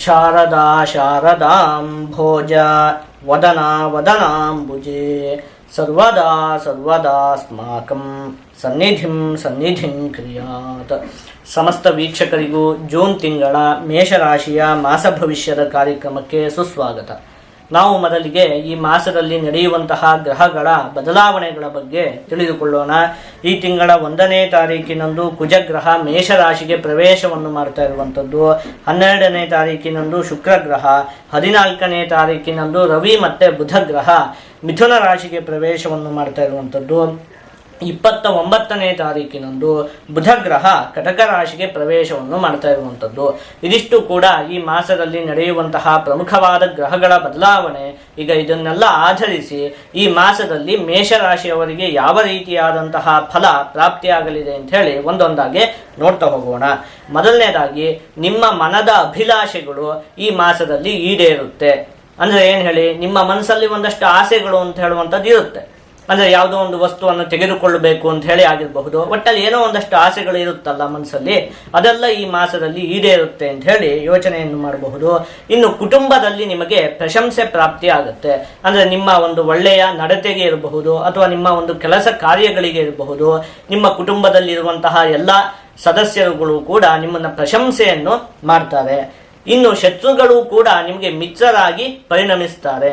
ಶಾರದಾ ಶಾರದಾಂಭೋಜ ವದನಾ ವದನಾಂಬುಜೆ ಸರ್ವದಾ ಸರ್ವದಾಸ್ಮಾಕಂ ಸನ್ನಿಧಿಂ ಕ್ರಿಯಾತ್. ಸಮಸ್ತ ವೀಕ್ಷಕರಿಗೂ ಜೂನ್ ತಿಂಗಳ ಮೇಷರಾಶಿಯ ಮಾಸ ಭವಿಷ್ಯದ ಕಾರ್ಯಕ್ರಮಕ್ಕೆ ಸುಸ್ವಾಗತ. ನಾವು ಮೊದಲಿಗೆ ಈ ಮಾಸದಲ್ಲಿ ನಡೆಯುವಂತಹ ಗ್ರಹಗಳ ಬದಲಾವಣೆಗಳ ಬಗ್ಗೆ ತಿಳಿದುಕೊಳ್ಳೋಣ. ಈ ತಿಂಗಳ 1ನೇ ತಾರೀಕಿನಂದು ಕುಜಗ್ರಹ ಮೇಷರಾಶಿಗೆ ಪ್ರವೇಶವನ್ನು ಮಾಡ್ತಾ ಇರುವಂಥದ್ದು, 12ನೇ ತಾರೀಕಿನಂದು ಶುಕ್ರ ಗ್ರಹ, 14ನೇ ತಾರೀಕಿನಂದು ರವಿ ಮತ್ತೆ ಬುಧ ಗ್ರಹ ಮಿಥುನ ರಾಶಿಗೆ ಪ್ರವೇಶವನ್ನು ಮಾಡ್ತಾ ಇರುವಂಥದ್ದು, 29ನೇ ತಾರೀಕಿನಂದು ಬುಧ ಗ್ರಹ ಕಟಕ ರಾಶಿಗೆ ಪ್ರವೇಶವನ್ನು ಮಾಡ್ತಾ ಇರುವಂಥದ್ದು. ಇದಿಷ್ಟು ಕೂಡ ಈ ಮಾಸದಲ್ಲಿ ನಡೆಯುವಂತಹ ಪ್ರಮುಖವಾದ ಗ್ರಹಗಳ ಬದಲಾವಣೆ. ಈಗ ಇದನ್ನೆಲ್ಲ ಆಧರಿಸಿ ಈ ಮಾಸದಲ್ಲಿ ಮೇಷರಾಶಿಯವರಿಗೆ ಯಾವ ರೀತಿಯಾದಂತಹ ಫಲ ಪ್ರಾಪ್ತಿಯಾಗಲಿದೆ ಅಂತ ಹೇಳಿ ಒಂದೊಂದಾಗಿ ನೋಡ್ತಾ ಹೋಗೋಣ. ಮೊದಲನೇದಾಗಿ, ನಿಮ್ಮ ಮನದ ಅಭಿಲಾಷೆಗಳು ಈ ಮಾಸದಲ್ಲಿ ಈಡೇರುತ್ತೆ. ಅಂದ್ರೆ ಏನ್ ಹೇಳಿ, ನಿಮ್ಮ ಮನಸ್ಸಲ್ಲಿ ಒಂದಷ್ಟು ಆಸೆಗಳು ಅಂತ ಹೇಳುವಂಥದ್ದು ಇರುತ್ತೆ. ಅಂದ್ರೆ ಯಾವುದೋ ಒಂದು ವಸ್ತುವನ್ನು ತೆಗೆದುಕೊಳ್ಳಬೇಕು ಅಂತ ಹೇಳಿ ಆಗಿರಬಹುದು, ಒಟ್ಟಲ್ಲಿ ಏನೋ ಒಂದಷ್ಟು ಆಸೆಗಳು ಇರುತ್ತಲ್ಲ ಮನಸ್ಸಲ್ಲಿ, ಅದೆಲ್ಲ ಈ ಮಾಸದಲ್ಲಿ ಈಡೇರುತ್ತೆ ಅಂತ ಹೇಳಿ ಯೋಚನೆಯನ್ನು ಮಾಡಬಹುದು. ಇನ್ನು ಕುಟುಂಬದಲ್ಲಿ ನಿಮಗೆ ಪ್ರಶಂಸೆ ಪ್ರಾಪ್ತಿ ಆಗುತ್ತೆ. ಅಂದ್ರೆ ನಿಮ್ಮ ಒಂದು ಒಳ್ಳೆಯ ನಡತೆಗೆ ಇರಬಹುದು, ಅಥವಾ ನಿಮ್ಮ ಒಂದು ಕೆಲಸ ಕಾರ್ಯಗಳಿಗೆ ಇರಬಹುದು, ನಿಮ್ಮ ಕುಟುಂಬದಲ್ಲಿ ಇರುವಂತಹ ಎಲ್ಲ ಸದಸ್ಯರುಗಳು ಕೂಡ ನಿಮ್ಮನ್ನ ಪ್ರಶಂಸೆಯನ್ನು ಮಾಡ್ತಾರೆ. ಇನ್ನು ಶತ್ರುಗಳು ಕೂಡ ನಿಮಗೆ ಮಿತ್ರರಾಗಿ ಪರಿಣಮಿಸ್ತಾರೆ.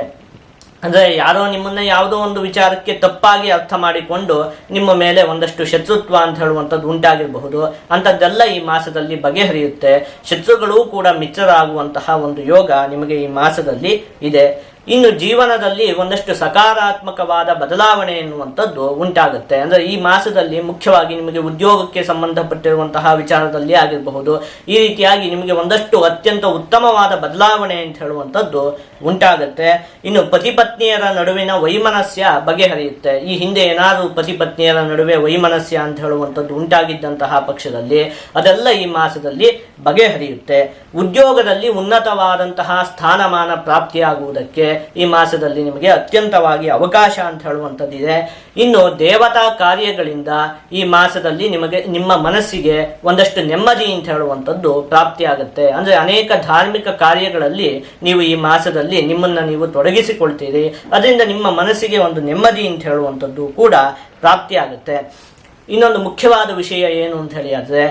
ಅಂದ್ರೆ ಯಾರೋ ನಿಮ್ಮನ್ನ ಯಾವುದೋ ಒಂದು ವಿಚಾರಕ್ಕೆ ತಪ್ಪಾಗಿ ಅರ್ಥ ಮಾಡಿಕೊಂಡು ನಿಮ್ಮ ಮೇಲೆ ಒಂದಷ್ಟು ಶತ್ರುತ್ವ ಅಂತ ಹೇಳುವಂಥದ್ದು ಉಂಟಾಗಿರಬಹುದು. ಅಂಥದ್ದೆಲ್ಲ ಈ ಮಾಸದಲ್ಲಿ ಬಗೆಹರಿಯುತ್ತೆ. ಶತ್ರುಗಳು ಕೂಡ ಮಿತ್ರರಾಗುವಂತಹ ಒಂದು ಯೋಗ ನಿಮಗೆ ಈ ಮಾಸದಲ್ಲಿ ಇದೆ. ಇನ್ನು ಜೀವನದಲ್ಲಿ ಒಂದಷ್ಟು ಸಕಾರಾತ್ಮಕವಾದ ಬದಲಾವಣೆ ಎನ್ನುವಂಥದ್ದು ಉಂಟಾಗುತ್ತೆ. ಅಂದ್ರೆ ಈ ಮಾಸದಲ್ಲಿ ಮುಖ್ಯವಾಗಿ ನಿಮಗೆ ಉದ್ಯೋಗಕ್ಕೆ ಸಂಬಂಧಪಟ್ಟಿರುವಂತಹ ವಿಚಾರದಲ್ಲಿ ಆಗಿರಬಹುದು, ಈ ರೀತಿಯಾಗಿ ನಿಮಗೆ ಒಂದಷ್ಟು ಅತ್ಯಂತ ಉತ್ತಮವಾದ ಬದಲಾವಣೆ ಅಂತ ಹೇಳುವಂಥದ್ದು ಉಂಟಾಗುತ್ತೆ. ಇನ್ನು ಪತಿ ಪತ್ನಿಯರ ನಡುವಿನ ವೈಮನಸ್ಯ ಬಗೆಹರಿಯುತ್ತೆ. ಈ ಹಿಂದೆ ಏನಾದರೂ ಪತಿ ಪತ್ನಿಯರ ನಡುವೆ ವೈಮನಸ್ಯ ಅಂತ ಹೇಳುವಂಥದ್ದು ಉಂಟಾಗಿದ್ದಂತಹ ಪಕ್ಷದಲ್ಲಿ ಅದೆಲ್ಲ ಈ ಮಾಸದಲ್ಲಿ ಬಗೆಹರಿಯುತ್ತೆ. ಉದ್ಯೋಗದಲ್ಲಿ ಉನ್ನತವಾದಂತಹ ಸ್ಥಾನಮಾನ ಪ್ರಾಪ್ತಿಯಾಗುವುದಕ್ಕೆ ಈ ಮಾಸದಲ್ಲಿ ನಿಮಗೆ ಅತ್ಯಂತವಾಗಿ ಅವಕಾಶ ಅಂತ ಹೇಳುವಂಥದ್ದಿದೆ. ಇನ್ನು ದೇವತಾ ಕಾರ್ಯಗಳಿಂದ ಈ ಮಾಸದಲ್ಲಿ ನಿಮಗೆ ನಿಮ್ಮ ಮನಸ್ಸಿಗೆ ಒಂದಷ್ಟು ನೆಮ್ಮದಿ ಅಂತ ಹೇಳುವಂಥದ್ದು ಪ್ರಾಪ್ತಿಯಾಗುತ್ತೆ. ಅಂದ್ರೆ ಅನೇಕ ಧಾರ್ಮಿಕ ಕಾರ್ಯಗಳಲ್ಲಿ ನೀವು ಈ ಮಾಸದಲ್ಲಿ ನಿಮ್ಮನ್ನ ನೀವು ತೊಡಗಿಸಿಕೊಳ್ತೀರಿ. ಅದರಿಂದ ನಿಮ್ಮ ಮನಸ್ಸಿಗೆ ಒಂದು ನೆಮ್ಮದಿ ಅಂತ ಹೇಳುವಂಥದ್ದು ಕೂಡ ಪ್ರಾಪ್ತಿಯಾಗುತ್ತೆ. ಇನ್ನೊಂದು ಮುಖ್ಯವಾದ ವಿಷಯ ಏನು ಅಂತ ಹೇಳಿ ಆದ್ರೆ,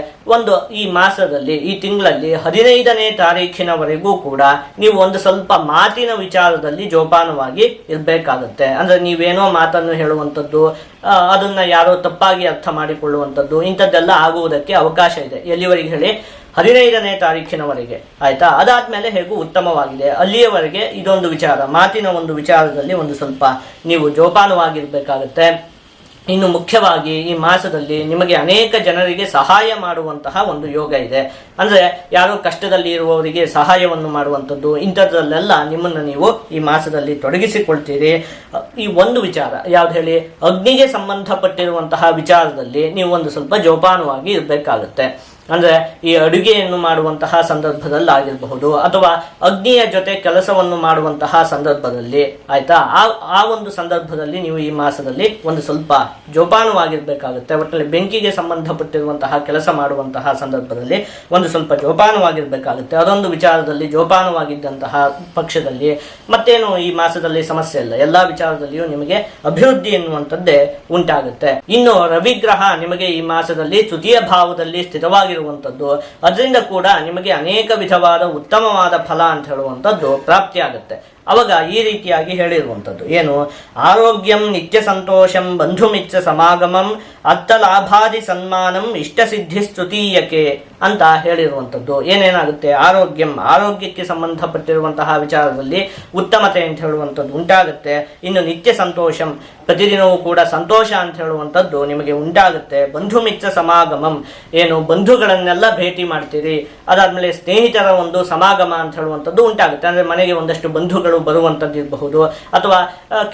ಈ ಮಾಸದಲ್ಲಿ ಈ ತಿಂಗಳಲ್ಲಿ 15ನೇ ತಾರೀಖಿನವರೆಗೂ ಕೂಡ ನೀವು ಒಂದು ಸ್ವಲ್ಪ ಮಾತಿನ ವಿಚಾರದಲ್ಲಿ ಜೋಪಾನವಾಗಿ ಇರಬೇಕಾಗುತ್ತೆ. ಅಂದ್ರೆ ನೀವೇನೋ ಮಾತನ್ನು ಹೇಳುವಂಥದ್ದು, ಅದನ್ನ ಯಾರೋ ತಪ್ಪಾಗಿ ಅರ್ಥ ಮಾಡಿಕೊಳ್ಳುವಂಥದ್ದು, ಇಂಥದ್ದೆಲ್ಲ ಆಗುವುದಕ್ಕೆ ಅವಕಾಶ ಇದೆ. ಎಲ್ಲಿವರೆಗೆ ಹೇಳಿ, 15ನೇ ತಾರೀಖಿನವರೆಗೆ. ಆಯ್ತಾ? ಅದಾದ್ಮೇಲೆ ಹೇಗೂ ಉತ್ತಮವಾಗಿದೆ. ಅಲ್ಲಿಯವರೆಗೆ ಇದೊಂದು ವಿಚಾರ, ಮಾತಿನ ಒಂದು ವಿಚಾರದಲ್ಲಿ ಒಂದು ಸ್ವಲ್ಪ ನೀವು ಜೋಪಾನವಾಗಿರ್ಬೇಕಾಗತ್ತೆ. ಇನ್ನು ಮುಖ್ಯವಾಗಿ ಈ ಮಾಸದಲ್ಲಿ ನಿಮಗೆ ಅನೇಕ ಜನರಿಗೆ ಸಹಾಯ ಮಾಡುವಂತಹ ಒಂದು ಯೋಗ ಇದೆ. ಅಂದ್ರೆ ಯಾರೋ ಕಷ್ಟದಲ್ಲಿ ಇರುವವರಿಗೆ ಸಹಾಯವನ್ನು ಮಾಡುವಂಥದ್ದು, ಇಂಥದ್ರಲ್ಲೆಲ್ಲ ನಿಮ್ಮನ್ನು ನೀವು ಈ ಮಾಸದಲ್ಲಿ ತೊಡಗಿಸಿಕೊಳ್ತೀರಿ. ಈ ಒಂದು ವಿಚಾರ ಯಾವ್ದು ಹೇಳಿ, ಅಗ್ನಿಗೆ ಸಂಬಂಧಪಟ್ಟಿರುವಂತಹ ವಿಚಾರದಲ್ಲಿ ನೀವು ಒಂದು ಸ್ವಲ್ಪ ಜೋಪಾನವಾಗಿ ಇರಬೇಕಾಗುತ್ತೆ. ಅಂದ್ರೆ ಈ ಅಡುಗೆಯನ್ನು ಮಾಡುವಂತಹ ಸಂದರ್ಭದಲ್ಲಿ ಆಗಿರಬಹುದು, ಅಥವಾ ಅಗ್ನಿಯ ಜೊತೆ ಕೆಲಸವನ್ನು ಮಾಡುವಂತಹ ಸಂದರ್ಭದಲ್ಲಿ, ಆಯ್ತಾ, ಆ ಒಂದು ಸಂದರ್ಭದಲ್ಲಿ ನೀವು ಈ ಮಾಸದಲ್ಲಿ ಒಂದು ಸ್ವಲ್ಪ ಜೋಪಾನವಾಗಿರ್ಬೇಕಾಗುತ್ತೆ. ಒಟ್ಟಲ್ಲಿ ಬೆಂಕಿಗೆ ಸಂಬಂಧಪಟ್ಟಿರುವಂತಹ ಕೆಲಸ ಮಾಡುವಂತಹ ಸಂದರ್ಭದಲ್ಲಿ ಒಂದು ಸ್ವಲ್ಪ ಜೋಪಾನವಾಗಿರ್ಬೇಕಾಗುತ್ತೆ. ಅದೊಂದು ವಿಚಾರದಲ್ಲಿ ಜೋಪಾನವಾಗಿದ್ದಂತಹ ಪಕ್ಷದಲ್ಲಿ ಮತ್ತೇನು ಈ ಮಾಸದಲ್ಲಿ ಸಮಸ್ಯೆ ಇಲ್ಲ. ಎಲ್ಲಾ ವಿಚಾರದಲ್ಲಿಯೂ ನಿಮಗೆ ಅಭಿವೃದ್ಧಿ ಎನ್ನುವಂಥದ್ದೇ ಉಂಟಾಗುತ್ತೆ. ಇನ್ನು ರವಿಗ್ರಹ ನಿಮಗೆ ಈ ಮಾಸದಲ್ಲಿ ತೃತೀಯ ಭಾವದಲ್ಲಿ ಸ್ಥಿತವಾಗಿ ಅದರಿಂದ ಕೂಡ ನಿಮಗೆ ಅನೇಕ ವಿಧವಾದ ಉತ್ತಮವಾದ ಫಲ ಅಂತ ಹೇಳುವಂಥದ್ದು ಪ್ರಾಪ್ತಿಯಾಗುತ್ತೆ. ಅವಾಗ ಈ ರೀತಿಯಾಗಿ ಹೇಳಿರುವಂಥದ್ದು ಏನು, ಆರೋಗ್ಯಂ ನಿತ್ಯ ಸಂತೋಷಂ ಬಂಧುಮಿಚ್ಚ ಸಮಾಗಮಂ ಅರ್ಥಲಾಭಾದಿ ಸನ್ಮಾನಂ ಇಷ್ಟಸಿದ್ಧಿ ಸ್ತುತೀಯಕೆ ಅಂತ ಹೇಳಿರುವಂಥದ್ದು. ಏನೇನಾಗುತ್ತೆ, ಆರೋಗ್ಯಕ್ಕೆ ಸಂಬಂಧಪಟ್ಟಿರುವಂತಹ ವಿಚಾರದಲ್ಲಿ ಉತ್ತಮತೆ ಅಂತ ಹೇಳುವಂಥದ್ದು ಉಂಟಾಗುತ್ತೆ. ಇನ್ನು ನಿತ್ಯ ಸಂತೋಷಂ, ಪ್ರತಿದಿನವೂ ಕೂಡ ಸಂತೋಷ ಅಂತ ಹೇಳುವಂಥದ್ದು ನಿಮಗೆ ಉಂಟಾಗುತ್ತೆ. ಬಂಧುಮಿಚ್ಚ ಸಮಾಗಮಂ, ಏನು ಬಂಧುಗಳನ್ನೆಲ್ಲ ಭೇಟಿ ಮಾಡ್ತೀರಿ. ಅದಾದ್ಮೇಲೆ ಸ್ನೇಹಿತರ ಒಂದು ಸಮಾಗಮ ಅಂತ ಹೇಳುವಂಥದ್ದು ಉಂಟಾಗುತ್ತೆ. ಅಂದ್ರೆ ಮನೆಗೆ ಒಂದಷ್ಟು ಬಂಧುಗಳು ಬರುವಂಥದ್ದು ಇರಬಹುದು, ಅಥವಾ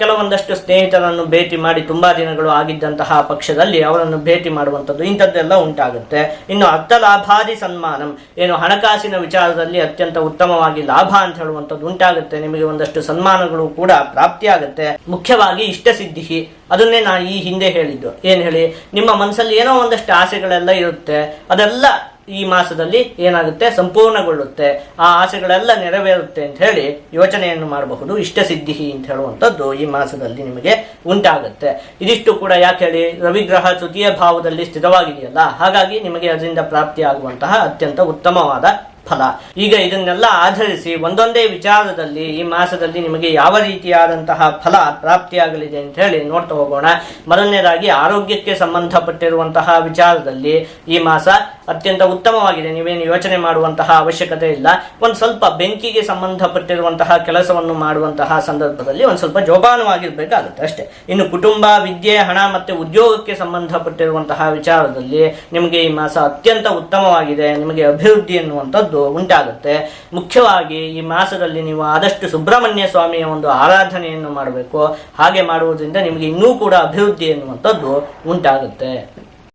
ಕೆಲವೊಂದಷ್ಟು ಸ್ನೇಹಿತರನ್ನು ಭೇಟಿ ಮಾಡಿ ತುಂಬಾ ದಿನಗಳು ಆಗಿದ್ದಂತಹ ಪಕ್ಷದಲ್ಲಿ ಅವರನ್ನು ಭೇಟಿ ಮಾಡುವಂಥದ್ದು, ಇಂಥದ್ದೆಲ್ಲ ಉಂಟಾಗುತ್ತೆ. ಇನ್ನು ಅರ್ಥಲಾಭಾದಿ ಸನ್ಮಾನಂ, ಏನು ಹಣಕಾಸಿನ ವಿಚಾರದಲ್ಲಿ ಅತ್ಯಂತ ಉತ್ತಮವಾಗಿ ಲಾಭ ಅಂತ ಹೇಳುವಂಥದ್ದು ಉಂಟಾಗುತ್ತೆ. ನಿಮಗೆ ಒಂದಷ್ಟು ಸನ್ಮಾನಗಳು ಕೂಡ ಪ್ರಾಪ್ತಿಯಾಗುತ್ತೆ. ಮುಖ್ಯವಾಗಿ ಇಷ್ಟಸಿದ್ಧಿ, ಅದನ್ನೇ ನಾನು ಈ ಹಿಂದೆ ಹೇಳಿದ್ದು. ಏನ್ ಹೇಳಿ, ನಿಮ್ಮ ಮನಸ್ಸಲ್ಲಿ ಏನೋ ಒಂದಷ್ಟು ಆಸೆಗಳೆಲ್ಲ ಇರುತ್ತೆ, ಅದೆಲ್ಲ ಈ ಮಾಸದಲ್ಲಿ ಏನಾಗುತ್ತೆ, ಸಂಪೂರ್ಣಗೊಳ್ಳುತ್ತೆ, ಆ ಆಸೆಗಳೆಲ್ಲ ನೆರವೇರುತ್ತೆ ಅಂತ ಹೇಳಿ ಯೋಚನೆಯನ್ನು ಮಾಡಬಹುದು. ಇಷ್ಟಸಿದ್ಧಿ ಅಂತ ಹೇಳುವಂಥದ್ದು ಈ ಮಾಸದಲ್ಲಿ ನಿಮಗೆ ಉಂಟಾಗುತ್ತೆ. ಇದಿಷ್ಟು ಕೂಡ ಯಾಕೆ ಹೇಳಿ, ರವಿಗ್ರಹ ತೃತೀಯ ಭಾವದಲ್ಲಿ ಸ್ಥಿತವಾಗಿದೆಯಲ್ಲ, ಹಾಗಾಗಿ ನಿಮಗೆ ಅದರಿಂದ ಪ್ರಾಪ್ತಿಯಾಗುವಂತಹ ಅತ್ಯಂತ ಉತ್ತಮವಾದ ಫಲ. ಈಗ ಇದನ್ನೆಲ್ಲ ಆಧರಿಸಿ ಒಂದೊಂದೇ ವಿಚಾರದಲ್ಲಿ ಈ ಮಾಸದಲ್ಲಿ ನಿಮಗೆ ಯಾವ ರೀತಿಯಾದಂತಹ ಫಲ ಪ್ರಾಪ್ತಿಯಾಗಲಿದೆ ಅಂತ ಹೇಳಿ ನೋಡ್ತಾ ಹೋಗೋಣ. ಮೊದಲನೇದಾಗಿ ಆರೋಗ್ಯಕ್ಕೆ ಸಂಬಂಧಪಟ್ಟಿರುವಂತಹ ವಿಚಾರದಲ್ಲಿ ಈ ಮಾಸ ಅತ್ಯಂತ ಉತ್ತಮವಾಗಿದೆ, ನೀವೇನು ಯೋಚನೆ ಮಾಡುವಂತಹ ಅವಶ್ಯಕತೆ ಇಲ್ಲ. ಒಂದು ಸ್ವಲ್ಪ ಬೆಂಕಿಗೆ ಸಂಬಂಧಪಟ್ಟಿರುವಂತಹ ಕೆಲಸವನ್ನು ಮಾಡುವಂತಹ ಸಂದರ್ಭದಲ್ಲಿ ಒಂದು ಸ್ವಲ್ಪ ಜೋಪಾನವಾಗಿರ್ಬೇಕಾಗುತ್ತೆ ಅಷ್ಟೇ. ಇನ್ನು ಕುಟುಂಬ, ವಿದ್ಯೆ, ಹಣ ಮತ್ತೆ ಉದ್ಯೋಗಕ್ಕೆ ಸಂಬಂಧಪಟ್ಟಿರುವಂತಹ ವಿಚಾರದಲ್ಲಿ ನಿಮಗೆ ಈ ಮಾಸ ಅತ್ಯಂತ ಉತ್ತಮವಾಗಿದೆ, ನಿಮಗೆ ಅಭಿವೃದ್ಧಿ ಎನ್ನುವಂಥದ್ದು ಉಂಟಾಗುತ್ತೆ. ಮುಖ್ಯವಾಗಿ ಈ ಮಾಸದಲ್ಲಿ ನೀವು ಆದಷ್ಟು ಸುಬ್ರಹ್ಮಣ್ಯ ಸ್ವಾಮಿಯ ಒಂದು ಆರಾಧನೆಯನ್ನು ಮಾಡಬೇಕು. ಹಾಗೆ ಮಾಡುವುದರಿಂದ ನಿಮಗೆ ಇನ್ನೂ ಕೂಡ ಅಭಿವೃದ್ಧಿ ಎನ್ನುವಂಥದ್ದು ಉಂಟಾಗುತ್ತೆ.